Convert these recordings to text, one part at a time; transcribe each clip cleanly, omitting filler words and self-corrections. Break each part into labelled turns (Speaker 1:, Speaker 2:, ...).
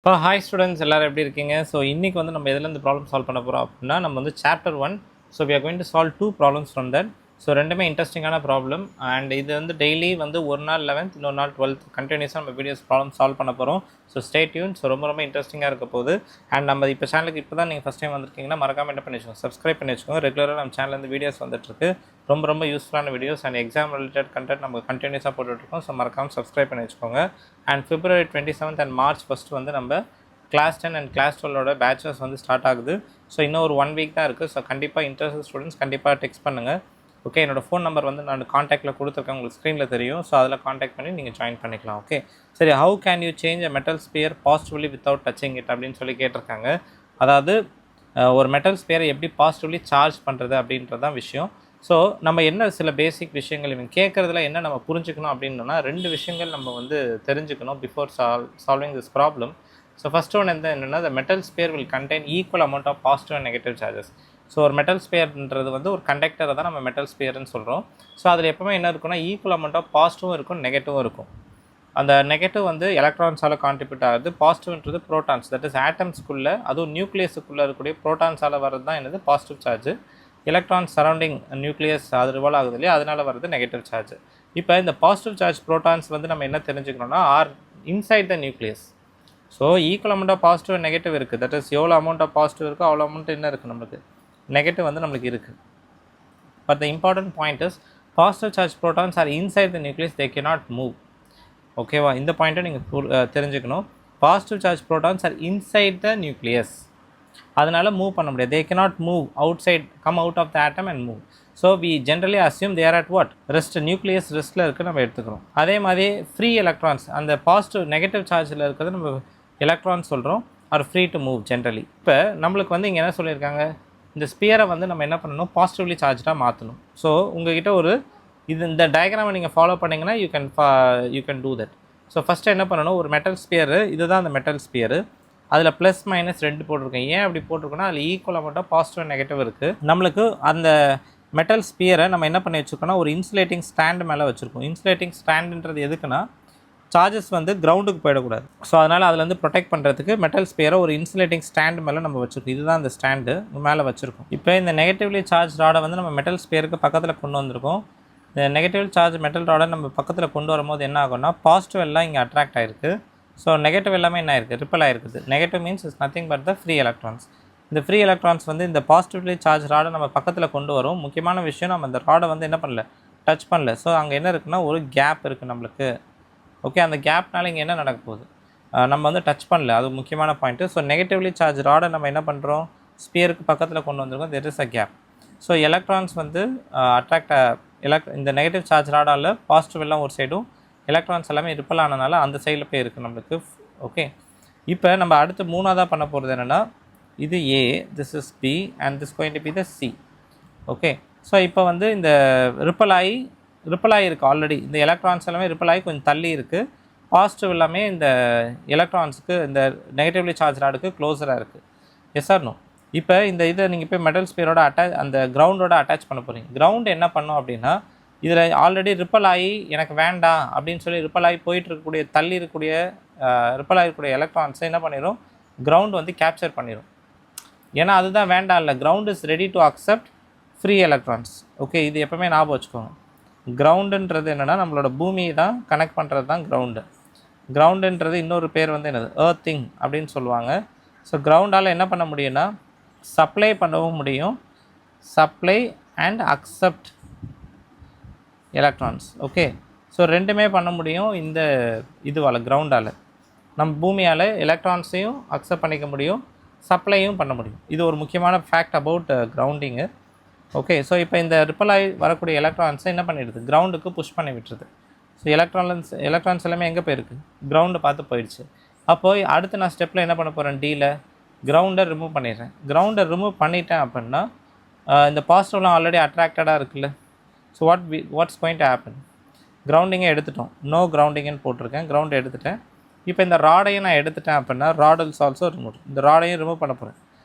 Speaker 1: இப்போ hi students எல்லோரும் எப்படி இருக்கீங்க? ஸோ இன்றைக்கி வந்து நம்ம எதுலேருந்து ப்ராப்ளம் சால்வ் பண்ண போகிறோம் அப்படின்னா நம்ம வந்து chapter 1. So we are going to solve 2 problems from that. So ரெண்டுமே இன்ட்ரெஸ்டிங்கான ப்ராப்ளம் அண்ட் இது வந்து டெய்லி வந்து ஒரு நாள் 11th இன்னொரு நாள் 12th கண்டினியூஸாக நம்ம வீடியோஸ் ப்ராப்ளம் சால்வ் பண்ண போகிறோம். So stay tune. ஸோ ரொம்ப இன்ட்ரெஸ்டிங்காக இருக்க போகுது. அண்ட் நம்ம இப்போ சேனலுக்கு இப்போ தான் நீங்கள் ஃபஸ்ட் டைம் வந்திருக்கீங்கன்னா மறக்காம என்ன பண்ணி வச்சுக்கோங்க, சப்ஸ்கிரைப் பண்ணி வச்சுக்கோங்க. ரெகுலராக நம்ம சேனல்லேருந்து வீடியோஸ் வந்துட்டுருக்கு. ரொம்ப யூஸ்ஃபுல்லான videos and exam related content நம்ம கண்டினியூஸாக போட்டுட்ருக்கோம். ஸோ மறக்காமல் சப்ஸ்கிரைப் பண்ணி வச்சுக்கோங்க. And February 27th and March 1 வந்து நம்ம கிளாஸ் 10 அண்ட் கிளாஸ் 12ஓட பேச்சஸ் வந்து ஸ்டார்ட் ஆகுது. ஸோ இன்னும் ஒரு 1 வீக் தான் இருக்குது. ஸோ கண்டிப்பாக இன்ட்ரெஸ்ட் ஸ்டூடெண்ட்ஸ் கண்டிப்பாக டெக்ஸ்ட் பண்ணுங்கள். ஓகே, என்னோடய ஃபோன் நம்பர் வந்து நான் காண்டாக்டில் கொடுத்துருக்கேன், உங்களுக்கு ஸ்க்ரீனில் தெரியும். ஸோ அதில் காண்டாக்ட் பண்ணி நீங்கள் ஜாயின் பண்ணிக்கலாம். ஓகே, சரி. How can you change a metal sphere positively without touching it அப்படின்னு சொல்லி கேட்டிருக்காங்க. அதாவது ஒரு மெட்டல் ஸ்பியரை எப்படி பாசிட்டிவ்லி சார்ஜ் பண்ணுறது அப்படின்றது தான் விஷயம். ஸோ நம்ம என்ன சில பேசிக் விஷயங்கள் இவங்க கேட்குறதுல என்ன நம்ம புரிஞ்சுக்கணும் அப்படின்னா 2 விஷயங்கள் நம்ம வந்து தெரிஞ்சுக்கணும் before solving this problem. So first one என்னென்னா the metal sphere will contain equal amount of positive and negative charges. So ஒரு மெட்டல் ஸ்பியர்ன்றது வந்து ஒரு கண்டக்டரை தான் நம்ம மெட்டல் ஸ்பியர்னு சொல்கிறோம். ஸோ அதில் எப்போவுமே என்ன இருக்குன்னா ஈக்குவல் அமௌண்ட் ஆஃப் பாசிட்டிவும் இருக்கும், நெகட்டிவும் இருக்கும். அந்த நெகட்டிவ் வந்து எலக்ட்ரான்ஸால் கான்ட்ரிபியூட் ஆகுது, பாசிட்டிவ்ன்றது ப்ரோட்டான்ஸ், தட் இஸ் ஆட்டம்ஸ்குள்ளே, அதுவும் நியூக்ளியஸுக்குள்ளே இருக்கக்கூடிய ப்ரோட்டான்ஸால் வர்றது தான் என்னது positive charge. Electron surrounding nucleus அது ரிவால்வ் ஆகுது இல்லையா, அதனால் வர்றது நெகட்டிவ் சார்ஜ். இப்போ இந்த பாசிட்டிவ் சார்ஜ் ப்ரோட்டான்ஸ் வந்து நம்ம என்ன தெரிஞ்சுக்கணும்னா are inside the nucleus. So equal amount of positive negative இருக்குது. தட் இஸ் எவ்வளோ அமௌண்ட் ஆஃப் பாசிட்டிவ் இருக்கோ அவ்வளோ அமௌண்ட் என்ன இருக்குது, நம்மளுக்கு நெகட்டிவ் வந்து நம்மளுக்கு இருக்குது. But the important point is positive charge protons are inside the nucleus, they cannot move. ஓகேவா, இந்த பாயிண்ட்டை நீங்கள் தெரிஞ்சுக்கணும். Positive charge protons are inside the nucleus, அதனால் மூவ் பண்ண முடியாது. They cannot move outside, come out of the atom and move. So we generally assume there at what rest, nucleus ரெஸ்ட்டில் இருக்குது நம்ம எடுத்துக்கிறோம். அதே மாதிரி ஃப்ரீ எலக்ட்ரான்ஸ், அந்த பாசிட்டிவ் நெகட்டிவ் சார்ஜில் இருக்கிறது நம்ம எலக்ட்ரான்ஸ் சொல்கிறோம், are free to move generally. இப்போ நம்மளுக்கு வந்து இங்கே என்ன சொல்லியிருக்காங்க, இந்த ஸ்பியரை வந்து நம்ம என்ன பண்ணணும், பாசிட்டிவ்லி சார்ஜாக மாற்றணும். ஸோ உங்கள்கிட்ட ஒரு இந்த டயக்ராமை நீங்கள் ஃபாலோ பண்ணிங்கன்னா you can do that. So first என்ன பண்ணணும், ஒரு மெட்டல் ஸ்பியரு, இதுதான் அந்த மெட்டல் ஸ்பியரு, அதில் ப்ளஸ் மைனஸ் 2 போட்டிருக்கேன். ஏன் அப்படி போட்டிருக்கோன்னா அதில் equal amount of positive and negative இருக்குது. நம்மளுக்கு அந்த மெட்டல் ஸ்பியரை நம்ம என்ன பண்ணி வச்சுருக்கோன்னா ஒரு இன்சுலேட்டிங் ஸ்டாண்டு மேலே வச்சுருக்கோம். இன்சுலேட்டிங் ஸ்டாண்டுன்றது எதுக்குன்னா சார்ஜஸ் வந்து கிரவுண்டுக்கு போயிடக்கூடாது. ஸோ அதனால் அதில் வந்து ப்ரொடெக்ட் பண்ணுறதுக்கு மெட்டல் ஸ்பியரை ஒரு இன்சுலேட்டிங் ஸ்டாண்டு மேலே நம்ம வச்சுருக்கோம். இதுதான் அந்த ஸ்டாண்டு மேலே வச்சுருக்கோம். இப்போ இந்த நெகட்டிவ்லி சார்ஜ் ராடை வந்து நம்ம மெட்டல் ஸ்பியருக்கு பக்கத்தில் கொண்டு வந்திருக்கோம். இந்த நெகட்டிவ் சார்ஜ் மெட்டல் ராடை நம்ம பக்கத்தில் கொண்டு வரும்போது என்ன ஆகும்னா பாசிட்டிவ் எல்லாம் இங்கே அட்ராக்ட் ஆகிருக்கு. ஸோ நெகட்டிவ் எல்லாமே என்ன ஆயிருக்கு, ரிப்பல் ஆகிருக்குது. Negative means is nothing but the free electrons. இந்த ஃப்ரீ எலக்ட்ரான்ஸ் வந்து இந்த பாசிட்டிவ்லி சார்ஜ் ராடை நம்ம பக்கத்தில் கொண்டு வரும். முக்கியமான விஷயம், நம்ம இந்த ராடை வந்து என்ன பண்ணல, டச் பண்ணல. ஸோ அங்கே என்ன இருக்குன்னா ஒரு கேப் இருக்குது நம்மளுக்கு. ஓகே, அந்த கேப்னால இங்கே என்ன நடக்க போகுது, நம்ம வந்து டச் பண்ணல, அது முக்கியமான பாயிண்ட்டு. ஸோ நெகட்டிவ்லி சார்ஜ் ராடை நம்ம என்ன பண்ணுறோம், ஸ்பியருக்கு பக்கத்தில் கொண்டு வந்திருக்கோம். There is a gap. So electrons வந்து இந்த நெகட்டிவ் சார்ஜ் ராடால் பாசிட்டிவ் எல்லாம் ஒரு சைடும், எலக்ட்ரான்ஸ் எல்லாமே ரிப்பல் ஆனதுனால அந்த சைடில் போய் இருக்குது நம்மளுக்கு. ஓகே, இப்போ நம்ம அடுத்து 3ஆவதாக பண்ண போகிறது என்னென்னா, இது A, this is B and this going to be the C. Okay, so இப்போ வந்து இந்த ரிப்பல் ஆகி இருக்குது ஆல்ரெடி. இந்த எலக்ட்ரான்ஸ் எல்லாமே ரிப்பல் ஆகி கொஞ்சம் தள்ளி இருக்குது. பாசிட்டிவ் எல்லாமே இந்த எலக்ட்ரான்ஸுக்கு, இந்த நெகட்டிவ்லி சார்ஜ் ராடுக்கு க்ளோஸராக இருக்குது. Yes or no? இப்போ இதை நீங்கள் போய் மெட்டல் ஸ்பியரோட அந்த கிரவுண்டோட அட்டாச் பண்ண போகிறீங்க. கிரவுண்ட் என்ன பண்ணும் அப்படின்னா, இதில் ஆல்ரெடி ரிப்பல் ஆகி எனக்கு வேண்டாம் அப்படின்னு சொல்லி ரிப்பல் ஆகி போயிட்டு இருக்கக்கூடிய, தள்ளி இருக்கக்கூடிய ரிப்பல் ஆகிருக்கக்கூடிய எலக்ட்ரான்ஸை என்ன பண்ணிடும், கிரவுண்ட் வந்து கேப்சர் பண்ணிடும். ஏன்னா அதுதான் வேண்டாம் இல்லை, ground is ready to accept free electrons. Okay, இது எப்போவுமே ஞாபகம் வச்சுக்கோங்க. கிரவுண்டுன்றது என்னென்னா நம்மளோட பூமியை தான் கனெக்ட் பண்ணுறது தான் கிரவுண்டு. கிரவுண்டுன்றது இன்னொரு பேர் வந்து என்னது, எர்த்திங் அப்படின்னு சொல்லுவாங்க. ஸோ கிரவுண்டால் என்ன பண்ண முடியும்னா சப்ளை பண்ணவும் முடியும், supply and accept electrons. Okay, so ரெண்டுமே பண்ண முடியும் இந்த இதுவால், கிரவுண்டால். நம்ம பூமியால் எலக்ட்ரான்ஸையும் அக்செப்ட் பண்ணிக்க முடியும், சப்ளையும் பண்ண முடியும். இது ஒரு முக்கியமான ஃபேக்ட் அபவுட் கிரவுண்டிங்கு. ஓகே, ஸோ இப்போ இந்த ரிப்பல் ஆகி வரக்கூடிய எலக்ட்ரான்ஸை என்ன பண்ணிடுது, கிரவுண்டுக்கு புஷ் பண்ணி விட்டுருது. ஸோ எலக்ட்ரான்ஸ் எல்லாமே எங்கே போயிருக்கு, கிரவுண்டு பார்த்து போயிடுச்சு. அப்போது அடுத்து நான் ஸ்டெப்பில் என்ன பண்ண போகிறேன், Dயில் கிரவுண்டை ரிமூவ் பண்ணிடுறேன். கிரவுண்டை ரிமூவ் பண்ணிட்டேன் அப்படின்னா இந்த பாசிட்டிவ்லாம் ஆல்ரெடி அட்ராக்டடாக இருக்குல்ல. So what's going to happen, கிரவுண்டிங்கை எடுத்துட்டோம், நோ கிரவுண்டிங்னு போட்டிருக்கேன், கிரவுண்டை எடுத்துட்டேன். இப்போ இந்த ராடையும் நான் எடுத்துட்டேன் அப்படின்னா ராட் இஸ் ஆல்சோ ரிமூவ். இந்த ராடையும் ரிமூவ் பண்ண போகிறேன்.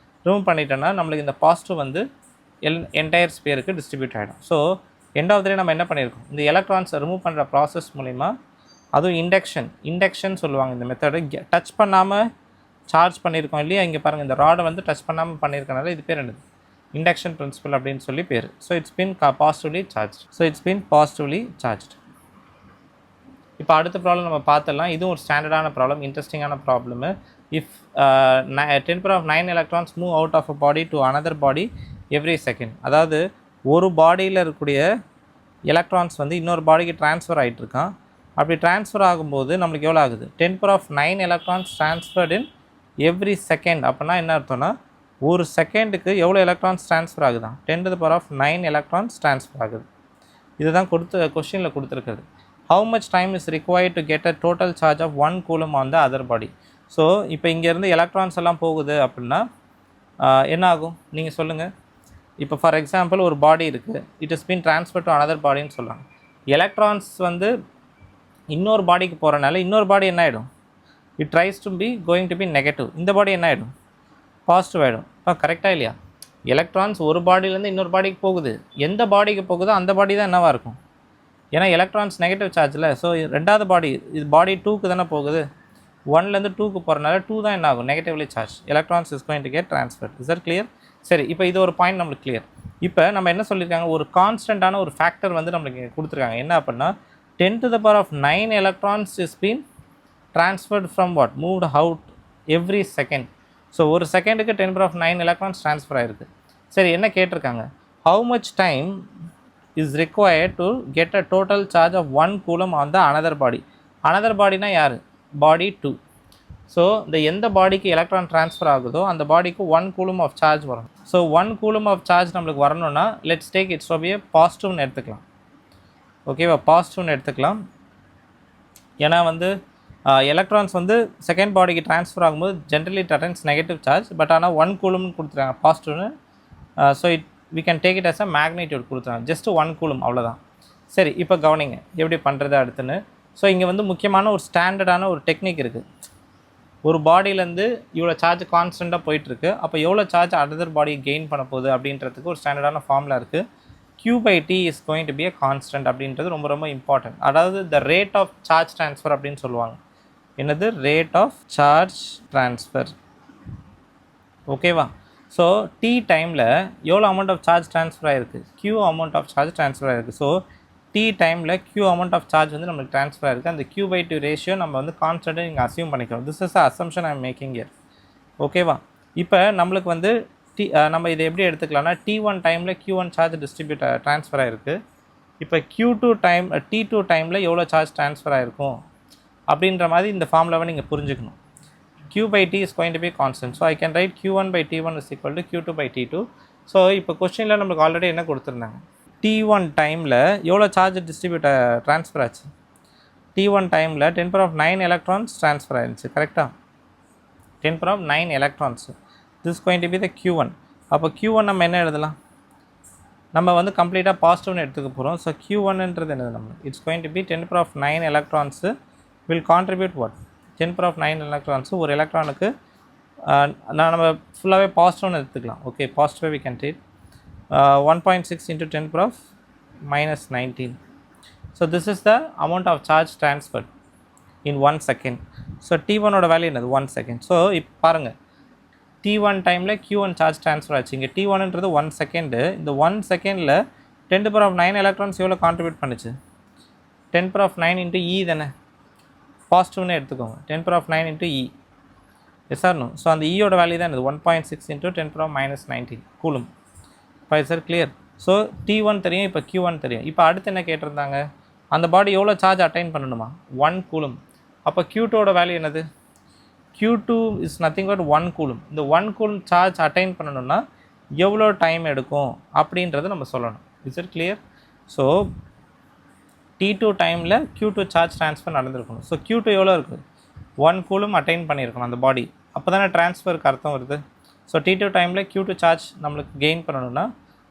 Speaker 1: ரிமூவ் பண்ணிட்டேன்னா நம்மளுக்கு இந்த பாசிட்டிவ் வந்து என்டையர் ஸ்பியருக்கு டிஸ்ட்ரிபியூட் ஆகிடும். ஸோ எண்ட் ஆஃப் த டே நம்ம என்ன பண்ணியிருக்கோம், இந்த எலக்ட்ரான்ஸை ரிமூவ் பண்ணுற ப்ராசஸ் மூலிமா, அதுவும் இண்டக்ஷன் சொல்லுவாங்க இந்த மெத்தடு, டச் பண்ணாமல் சார்ஜ் பண்ணியிருக்கோம் இல்லையா, இங்கே பாருங்கள் இந்த ராடை வந்து டச் பண்ணாமல் பண்ணியிருக்கனால இது பேர் என்னது, இண்டக்ஷன் பிரின்சிபல் அப்படின்னு சொல்லி பேர். So it's been positively charge. இப்போ அடுத்த ப்ராப்ளம் நம்ம பார்த்துடலாம். இதுவும் ஒரு ஸ்டாண்டர்டான ப்ராப்ளம், இன்ட்ரெஸ்டிங்கான problem. If 10⁹ electrons move out of a body to another body every second. அதாவது ஒரு பாடியில் இருக்கக்கூடிய எலக்ட்ரான்ஸ் வந்து இன்னொரு பாடிக்கு ட்ரான்ஸ்ஃபர் ஆகிட்டுருக்கான். அப்படி ட்ரான்ஸ்ஃபர் ஆகும்போது நம்மளுக்கு எவ்வளோ ஆகுது, 10⁹ electrons transferred in every second. அப்படின்னா என்ன அர்த்தம்னா ஒரு செகண்டுக்கு எவ்வளோ எலக்ட்ரான்ஸ் ட்ரான்ஸ்ஃபர் ஆகுதான், 10⁹ எலக்ட்ரான்ஸ் ட்ரான்ஸ்ஃபர் ஆகுது. இதுதான் கொஸ்டினில் கொடுத்துருக்குது. How much time is required to get a total charge of 1 coulomb on the other body? So இப்போ இங்கேருந்து எலக்ட்ரான்ஸ் எல்லாம் போகுது அப்படின்னா என்ன ஆகும் நீங்கள் சொல்லுங்கள். இப்போ ஃபார் எக்ஸாம்பிள் ஒரு பாடி இருக்குது, it is been transfer to another பாடின்னு சொல்லலாம். எலக்ட்ரான்ஸ் வந்து இன்னொரு பாடிக்கு போகிறனால இன்னொரு பாடி என்ன ஆகிடும், it tries to be going to be negative. இந்த பாடி என்ன ஆகிடும், பாசிட்டிவ் ஆகிடும். இப்போ கரெக்டாக இல்லையா, எலக்ட்ரான்ஸ் ஒரு பாடியிலேருந்து இன்னொரு பாடிக்கு போகுது, எந்த பாடிக்கு போகுதோ அந்த பாடி தான் என்னவாக இருக்கும், ஏன்னா எலக்ட்ரான்ஸ் நெகட்டிவ் சார்ஜில். ஸோ ரெண்டாவது பாடி, இது பாடி 2க்கு தானே போகுது, 1லேருந்து 2க்கு போகிறனால 2 தான் என்ன ஆகும், negatively charge. Electrons is going to get transfer. Is that clear? சரி, இப்போ இது ஒரு பாயிண்ட் நம்மளுக்கு கிளியர். இப்போ நம்ம என்ன சொல்லியிருக்காங்க, ஒரு கான்ஸ்டண்ட்டான ஒரு ஃபேக்டர் வந்து நம்மளுக்கு கொடுத்துருக்காங்க. என்ன அப்படின்னா 10⁹ electrons is been transferred from what, moved out every second. So ஒரு செகண்டுக்கு 10⁹ எலக்ட்ரான்ஸ் ட்ரான்ஸ்ஃபர் ஆகிருக்கு. சரி, என்ன கேட்டிருக்காங்க, how much time is required to get a total charge of 1 coulomb on the another body. Another body na yaar, body 2. So the எந்த பாடிக்கு electron transfer ஆகுதோ அந்த பாடிக்கு 1 coulomb of charge வரும். ஸோ 1 coulomb of charge நம்மளுக்கு வரணும்னா let's take its to be பாசிட்டிவ்னு எடுத்துக்கலாம். ஓகேவா, பாசிட்டிவ்னு எடுத்துக்கலாம். ஏன்னா வந்து எலக்ட்ரான்ஸ் வந்து செகண்ட் பாடிக்கு ட்ரான்ஸ்ஃபர் ஆகும்போது generally it attains negative charge. But ஆனால் 1 coulomb கொடுத்துருக்காங்க பாசிட்டிவ்னு. So we can take it as a magnitude கொடுத்துறாங்க, ஜஸ்ட் 1 coulomb அவ்வளோதான். சரி, இப்போ கவனிங்க எப்படி பண்ணுறது அடுத்துன்னு. ஸோ இங்கே வந்து முக்கியமான ஒரு ஸ்டாண்டர்டான ஒரு டெக்னிக் இருக்குது. ஒரு பாடியிலேருந்து இவ்வளோ சார்ஜ் கான்ஸ்டண்ட்டாக போயிட்டுருக்கு, அப்போ எவ்வளோ சார்ஜ் அதர் பாடி கெயின் பண்ண போகுது அப்படின்றதுக்கு ஒரு ஸ்டாண்டர்டான ஃபார்முலா இருக்குது. Q/T is going to be a constant அப்படின்றது ரொம்ப ரொம்ப இம்பார்ட்டன்ட். அதாவது the rate of charge transfer அப்படின்னு சொல்லுவாங்க. என்னது, ரேட் ஆஃப் சார்ஜ் ட்ரான்ஸ்ஃபர். ஓகேவா. ஸோ T டைமில் எவ்வளோ அமௌண்ட் ஆஃப் சார்ஜ் ட்ரான்ஸ்ஃபர் ஆகிருக்கு, Q amount of charge transfer ஆகிருக்கு. ஸோ T டைமில் Q அமௌண்ட் ஆஃப் சார்ஜ் வந்து நம்மளுக்கு ட்ரான்ஸ்ஃபர் ஆகிருக்கு. அந்த Q/T ரேஷியோ நம்ம வந்து கான்ஸ்டண்ட்டாக நீங்கள் அசியூம் பண்ணிக்கிறோம். This is assumption I am making year. ஓகேவா. இப்போ நம்மளுக்கு வந்து நம்ம இதை எப்படி எடுத்துக்கலாம்னா T1 டைமில் Q1 சார்ஜ் ட்ரான்ஸ்ஃபர் ஆகிருக்கு. இப்போ T2 டைமில் எவ்வளோ சார்ஜ் ட்ரான்ஸ்ஃபர் ஆகிருக்கும் அப்படின்ற மாதிரி இந்த ஃபார்முலாவை நீங்கள் புரிஞ்சுக்கணும். Q/T is going to be constant. So I can write Q1/T1 is equal to Q2/T2. So இப்போ கொஸ்டினில் நம்மளுக்கு ஆல்ரெடி என்ன கொடுத்துருந்தாங்க, T1 டைமில் எவ்வளோ சார்ஜ் ட்ரான்ஸ்ஃபர் ஆச்சு. T1 டைமில் 10⁹ எலக்ட்ரான்ஸ் ட்ரான்ஸ்ஃபர் ஆகிடுச்சு. கரெக்டாக, 10⁹ electrons. This going to be the Q1. அப்போ Q1 நம்ம என்ன எழுதலாம், நம்ம வந்து கம்ப்ளீட்டாக பாசிட்டிவ்னு எடுத்துக்க போகிறோம். ஸோ Q1ன்றது என்னது, நம்ம it's going to be 10⁹ electrons will contribute what, 10⁹ electrons ஒரு எலக்ட்ரானுக்கு நம்ம ஃபுல்லாகவே பாசிட்டிவ்னு எடுத்துக்கலாம். Okay, positive we can take 1.6 into 10⁻⁻19. So this is the amount of charge transfer in 1 second. So T1ஓட வேல்யூ என்னது, 1 செகண்ட். ஸோ இப்போ பாருங்கள், T1 டைமில் Q1 சார்ஜ் ட்ரான்ஸ்ஃபர் ஆச்சு. இங்கே T1ன்றது 1 செகண்டு. இந்த 1 செகண்டில் 10⁹ எலக்ட்ரான்ஸ் எவ்வளோ கான்ட்ரிபியூட் பண்ணுச்சு, 10⁹ into E தானே, பாசிட்டிவ்னு எடுத்துக்கோங்க. 10⁹ into E. Yes or no. So அந்த ஈயோட வேல்யூ தான் இது 1.6 into 10⁻⁻19 கூலும். இப்போ சார் கிளியர். ஸோ T1 தெரியும், இப்போ Q1 தெரியும். இப்போ அடுத்து என்ன கேட்டிருந்தாங்க, அந்த பாடி எவ்வளோ சார்ஜ் அட்டைன் பண்ணணுமா, 1 கூலும். அப்போ Q2ஓட வேல்யூ என்னது, Q2 is nothing but 1 coulomb. இந்த 1 கூலும் சார்ஜ் அட்டைன் பண்ணணும்னா எவ்வளோ டைம் எடுக்கும் அப்படின்றத நம்ம சொல்லணும். Is it clear. So T2 டைமில் Q2 charge transfer நடந்திருக்கணும். So Q2 எவ்வளோ இருக்குது, 1 கூலும் அட்டைன் பண்ணியிருக்கணும் அந்த பாடி. அப்போ தானே ட்ரான்ஸ்ஃபருக்கு அர்த்தம் வருது. ஸோ T2 டைமில் Q2 சார்ஜ் நம்மளுக்கு கெயின் பண்ணணும்னா,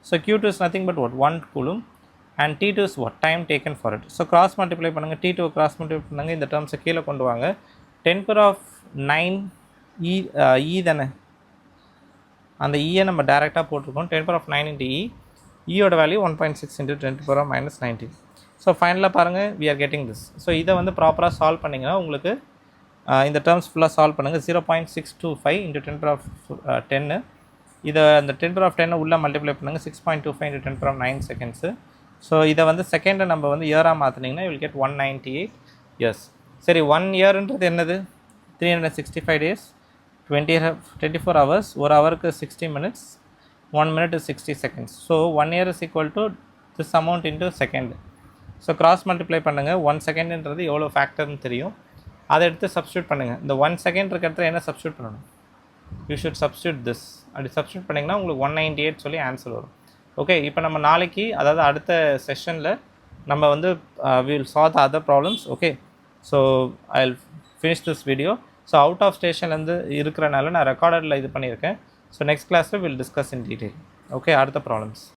Speaker 1: so Q2 is nothing but what, 1 coulomb. And T2 is what, time taken for it. So cross multiply பண்ணுங்கள், T2 கிராஸ் மல்டிப்ளை பண்ணுங்கள், இந்த டேர்ம்ஸை கீழே கொண்டு வாங்க. 10⁹ E தானே, அந்த ஈயை நம்ம டேரெக்டாக போட்டிருக்கோம். 10⁹ into E, ஈயோட வேல்யூ 1.6 into 10⁻⁻19. ஸோ ஃபைனலாக பாருங்கள், we are getting this. So இதை வந்து ப்ராப்பராக சால்வ் பண்ணிங்கன்னா உங்களுக்கு இந்த டேர்ம்ஸ் ஃபுல்லாக சால்வ் பண்ணுங்கள். 0.625 இன்ட்டு 10 பவர் ஆஃப் 10. இதை அந்த 10 பவர் ஆஃப் 10 உள்ளே மல்டிப்ளை பண்ணுங்கள். 6.25 into 10 power of 9 seconds. So இதை வந்து செகண்டை நம்ம வந்து இயராக மாற்றினீங்கன்னா வில் கெட் 198 இயர்ஸ். சரி, 1 இயர்ன்றது என்னது? 365 days, 24 hours. ஒரு ஹவருக்கு 60 minutes, 1 minute is 60 seconds. So 1 year is equal to this amount into second. So cross multiply பண்ணுங்கள். 1 செகண்டுன்றது எவ்வளோ ஃபேக்டர்னு தெரியும், அதை எடுத்து சப்ஸ்டியூட் பண்ணுங்கள். இந்த 1 செகண்ட் இருக்கிறது என்ன சப்ஸ்டியூட் பண்ணணும்? You should substitute this. அப்படி சப்ஸ்டியூட் பண்ணிங்கன்னா உங்களுக்கு 198 சொல்லி ஆன்சர் வரும். ஓகே, இப்போ நம்ம நாளைக்கு, அதாவது அடுத்த செஷனில் நம்ம வந்து we will solve the other problems. ஓகே, so I'll finish this video. So out of ஸ்டேஷன்லேருந்து இருக்கிறனால நான் ரெக்கார்டரில் இது பண்ணியிருக்கேன். ஸோ நெக்ஸ்ட் கிளாஸில் will discuss in detail. Okay, அடுத்த ப்ராப்ளம்ஸ்.